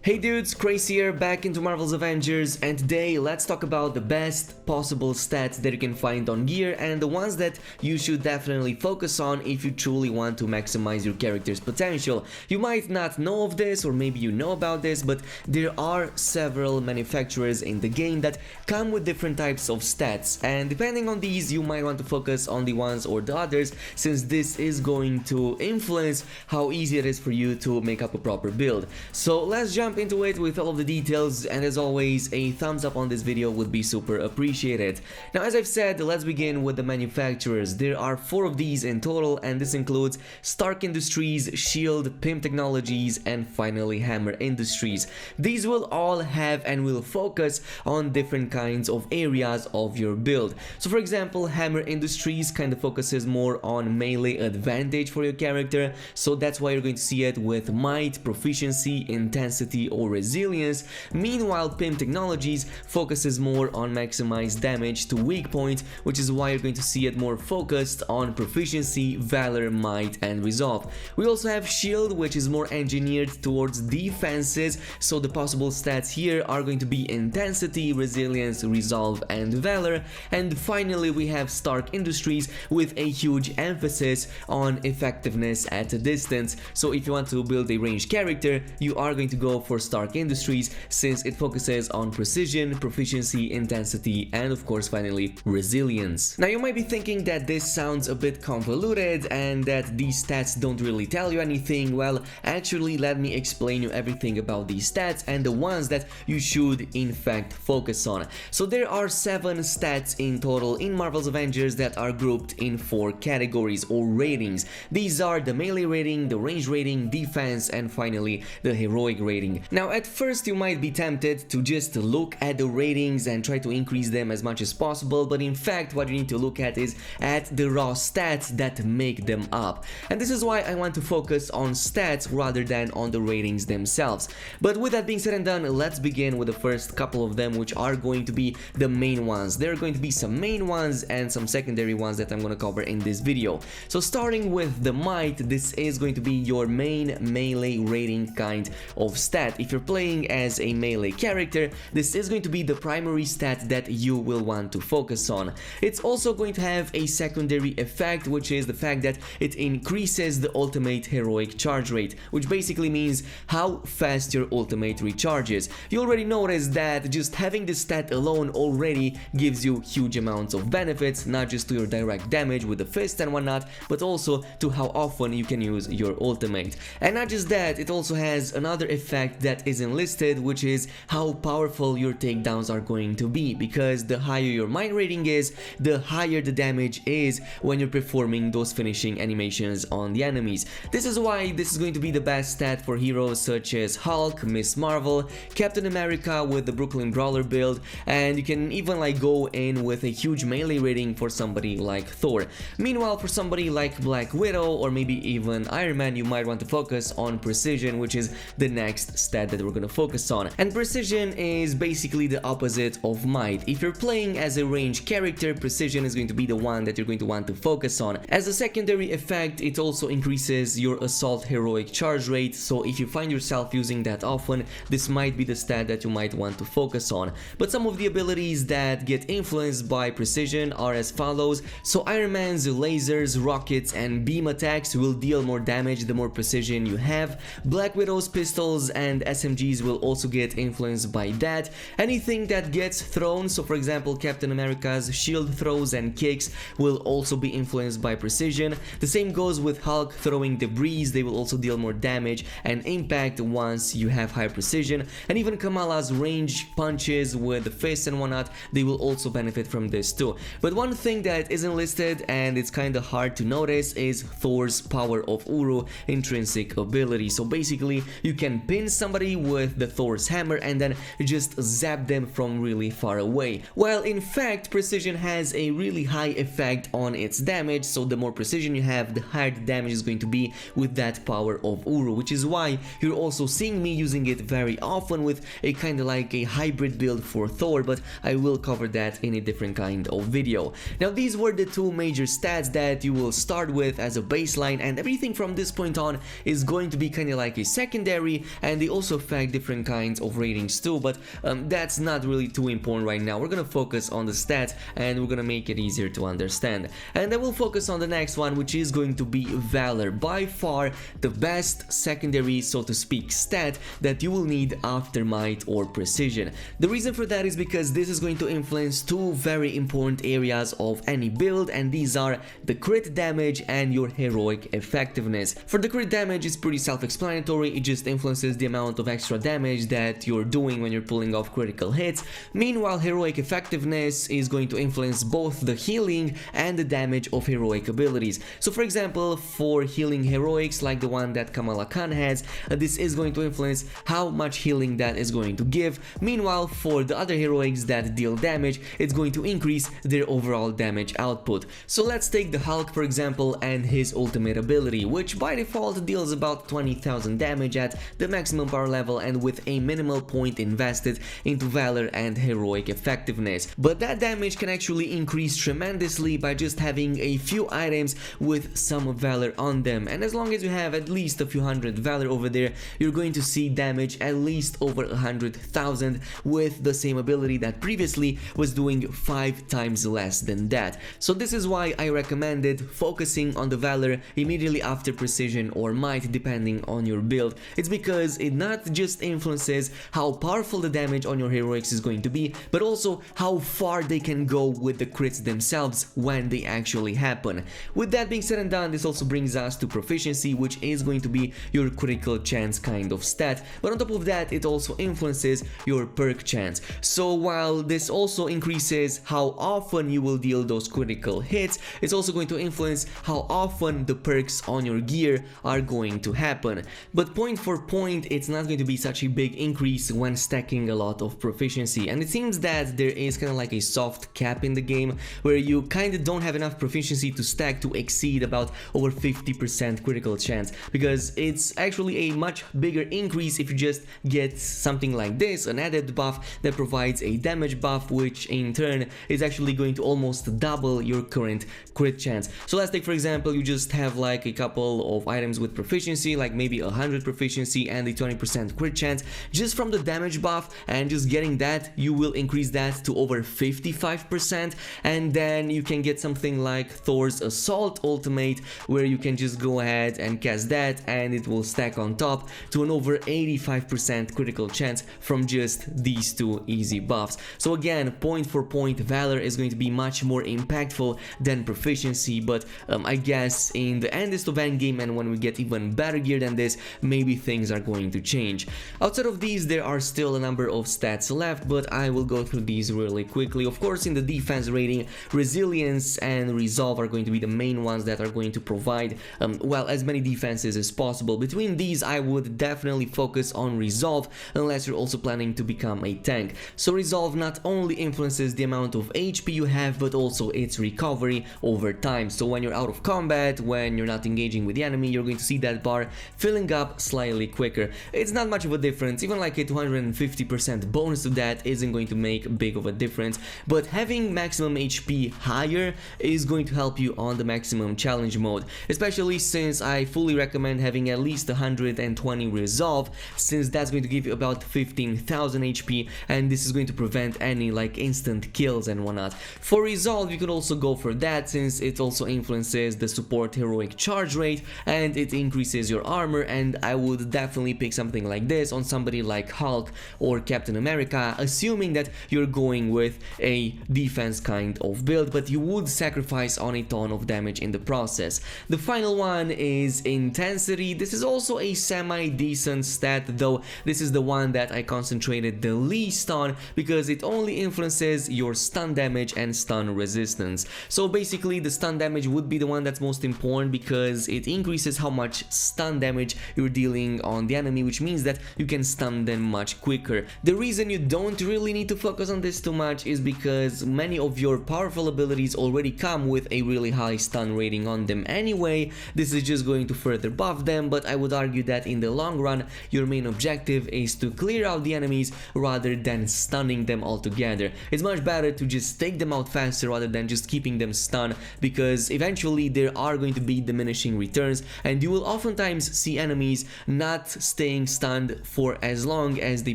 Hey dudes, Khraze here, back into Marvel's Avengers, and today let's talk about the best possible stats that you can find on gear and the ones that you should definitely focus on if you truly want to maximize your character's potential. You might not know of this, or maybe you know about this, but there are several manufacturers in the game that come with different types of stats, and depending on these you might want to focus on the ones or the others, since this is going to influence how easy it is for you to make up a proper build. So let's jump into it with all of the details, and as always, a thumbs up on this video would be super appreciated. Now, as I've said, let's begin with the manufacturers. There are 4 of these in total, and this includes Stark Industries, Shield, Pym Technologies, and finally Hammer Industries. These will all have and will focus on different kinds of areas of your build. So for example, Hammer Industries kind of focuses more on melee advantage for your character, so that's why you're going to see it with might, proficiency, intensity, or resilience. Meanwhile, Pym Technologies focuses more on maximized damage to weak point, which is why you're going to see it more focused on proficiency, valor, might, and resolve. We also have Shield, which is more engineered towards defenses, so the possible stats here are going to be intensity, resilience, resolve, and valor. And finally, we have Stark Industries with a huge emphasis on effectiveness at a distance. So if you want to build a ranged character, you are going to go for Stark Industries, since it focuses on precision, proficiency, intensity, and of course finally resilience. Now you might be thinking that this sounds a bit convoluted and that these stats don't really tell you anything. Well, actually, let me explain you everything about these stats and the ones that you should in fact focus on. So there are 7 stats in total in Marvel's Avengers that are grouped in 4 categories or ratings. These are the melee rating, the range rating, defense, and finally the heroic rating. Now at first you might be tempted to just look at the ratings and try to increase them as much as possible, but in fact what you need to look at is at the raw stats that make them up. And this is why I want to focus on stats rather than on the ratings themselves. But with that being said and done, let's begin with the first couple of them, which are going to be the main ones. There are going to be some main ones and some secondary ones that I'm going to cover in this video. So starting with the might, this is going to be your main melee rating kind of stat. If you're playing as a melee character, this is going to be the primary stat that you will want to focus on. It's also going to have a secondary effect, which is the fact that it increases the ultimate heroic charge rate, which basically means how fast your ultimate recharges. You already noticed that just having this stat alone already gives you huge amounts of benefits, not just to your direct damage with the fist and whatnot, but also to how often you can use your ultimate. And not just that, it also has another effect that isn't listed, which is how powerful your takedowns are going to be, because the higher your might rating is, the higher the damage is when you're performing those finishing animations on the enemies. This is why this is going to be the best stat for heroes such as Hulk, Miss Marvel, Captain America with the Brooklyn Brawler build, and you can even go in with a huge melee rating for somebody like Thor. Meanwhile, for somebody like Black Widow or maybe even Iron Man, you might want to focus on precision, which is the next stat that we're going to focus on. And precision is basically the opposite of might. If you're playing as a ranged character, precision is going to be the one that you're going to want to focus on. As a secondary effect, it also increases your assault heroic charge rate, so if you find yourself using that often, this might be the stat that you might want to focus on. But some of the abilities that get influenced by precision are as follows. So Iron Man's lasers, rockets, and beam attacks will deal more damage the more precision you have. Black Widow's pistols and SMGs will also get influenced by that. Anything that gets thrown, so for example Captain America's shield throws and kicks, will also be influenced by precision. The same goes with Hulk throwing debris, they will also deal more damage and impact once you have higher precision. And even Kamala's range punches with the fist and whatnot, they will also benefit from this too. But one thing that isn't listed, and it's kind of hard to notice, is Thor's Power of Uru intrinsic ability. So basically you can pin somebody with the Thor's hammer and then just zap them from really far away. While in fact precision has a really high effect on its damage, so the more precision you have, the higher the damage is going to be with that Power of Uru, which is why you're also seeing me using it very often with a kind of like a hybrid build for Thor, but I will cover that in a different kind of video. Now these were the 2 major stats that you will start with as a baseline, and everything from this point on is going to be kind of like a secondary, and they also affect different kinds of ratings too, but that's not really too important right now. We're gonna focus on the stats and we're gonna make it easier to understand. And then we'll focus on the next one, which is going to be Valor. By far the best secondary, so to speak, stat that you will need after Might or Precision. The reason for that is because this is going to influence two very important areas of any build, and these are the crit damage and your heroic effectiveness. For the crit damage, it's pretty self-explanatory. It just influences the amount of extra damage that you're doing when you're pulling off critical hits. Meanwhile, heroic effectiveness is going to influence both the healing and the damage of heroic abilities. So for example, for healing heroics like the one that Kamala Khan has, this is going to influence how much healing that is going to give. Meanwhile, for the other heroics that deal damage, it's going to increase their overall damage output. So let's take the Hulk for example and his ultimate ability, which by default deals about 20,000 damage at the maximum power level and with a minimal point invested into Valor and heroic effectiveness. But that damage can actually increase tremendously by just having a few items with some Valor on them, and as long as you have at least a few hundred Valor over there, you're going to see damage at least over 100,000 with the same ability that previously was doing 5 times less than that. So this is why I recommended focusing on the Valor immediately after Precision or Might, depending on your build. It's because it not just influences how powerful the damage on your heroics is going to be, but also how far they can go with the crits themselves when they actually happen. With that being said and done, this also brings us to Proficiency, which is going to be your critical chance kind of stat, but on top of that it also influences your perk chance. So while this also increases how often you will deal those critical hits, it's also going to influence how often the perks on your gear are going to happen. But point for point, it's not going to be such a big increase when stacking a lot of Proficiency, and it seems that there is kind of like a soft cap in the game where you kind of don't have enough Proficiency to stack to exceed about over 50% critical chance, because it's actually a much bigger increase if you just get something like this, an added buff that provides a damage buff, which in turn is actually going to almost double your current crit chance. So let's take for example, you just have like a couple of items with Proficiency, like maybe 100 Proficiency and a 20% crit chance. Just from the damage buff and just getting that, you will increase that to over 55%, and then you can get something like Thor's Assault ultimate, where you can just go ahead and cast that and it will stack on top to an over 85% critical chance from just these two easy buffs. So again, point for point, Valor is going to be much more impactful than Proficiency, but I guess in the endest of endgame and when we get even better gear than this, maybe things are going to change. Outside of these, there are still a number of stats left, but I will go through these really quickly. Of course, in the defense rating, Resilience and Resolve are going to be the main ones that are going to provide well, as many defenses as possible. Between these, I would definitely focus on Resolve unless you're also planning to become a tank. So Resolve not only influences the amount of HP you have, but also its recovery over time. So when you're out of combat, when you're not engaging with the enemy, you're going to see that bar filling up slightly quicker. It's not much of a difference, even like a 250% bonus to that isn't going to make big of a difference, but having maximum HP higher is going to help you on the maximum challenge mode, especially since I fully recommend having at least 120 Resolve, since that's going to give you about 15,000 HP, and this is going to prevent any like instant kills and whatnot. For Resolve, you could also go for that, since it also influences the support heroic charge rate and it increases your armor, and I would definitely pick something like this on somebody like Hulk or Captain America, assuming that you're going with a defense kind of build, but you would sacrifice on a ton of damage in the process. The final one is Intensity. This is also a semi-decent stat, though this is the one that I concentrated the least on because it only influences your stun damage and stun resistance. So basically the stun damage would be the one that's most important because it increases how much stun damage you're dealing on the enemy, which means that you can stun them much quicker. The reason you don't really need to focus on this too much is because many of your powerful abilities already come with a really high stun rating on them anyway. This is just going to further buff them, but I would argue that in the long run your main objective is to clear out the enemies rather than stunning them altogether. It's much better to just take them out faster rather than just keeping them stunned, because eventually there are going to be diminishing returns and you will oftentimes see enemies not staying staying stunned for as long as they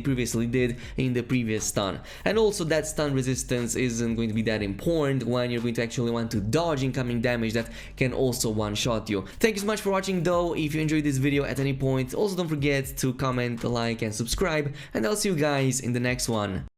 previously did in the previous stun. And also that stun resistance isn't going to be that important when you're going to actually want to dodge incoming damage that can also one-shot you. Thank you so much for watching though. If you enjoyed this video at any point, also don't forget to comment, like and subscribe, and I'll see you guys in the next one.